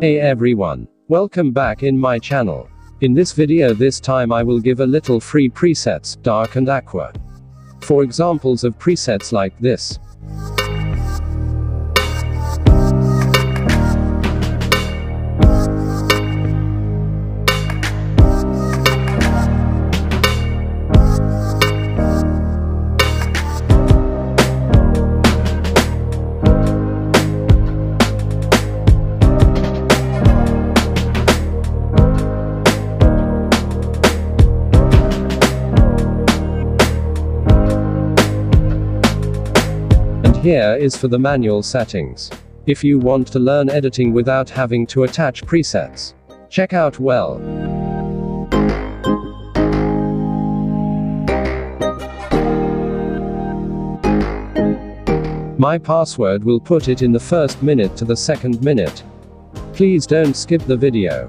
Hey everyone. Welcome back in my channel. In this video this time I will give a little free presets, dark and aqua. For examples of presets like this. Here is for the manual settings. If you want to learn editing without having to attach presets, check out well. My password will put it in the first minute to the second minute. Please don't skip the video.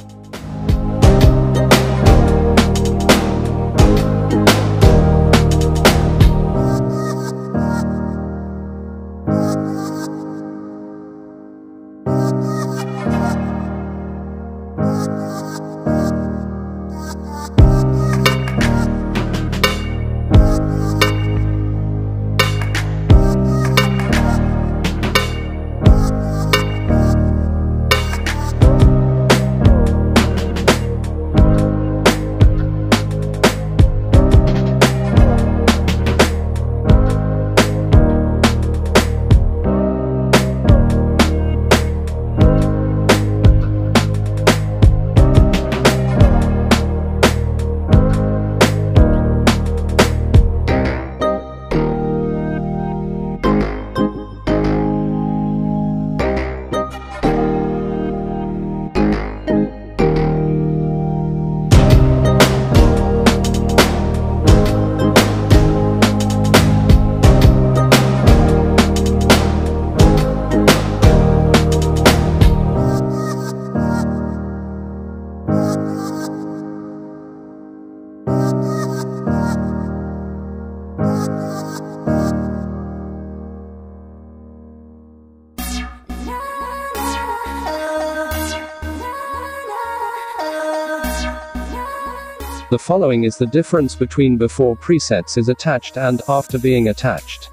The following is the difference between before presets is attached and after being attached.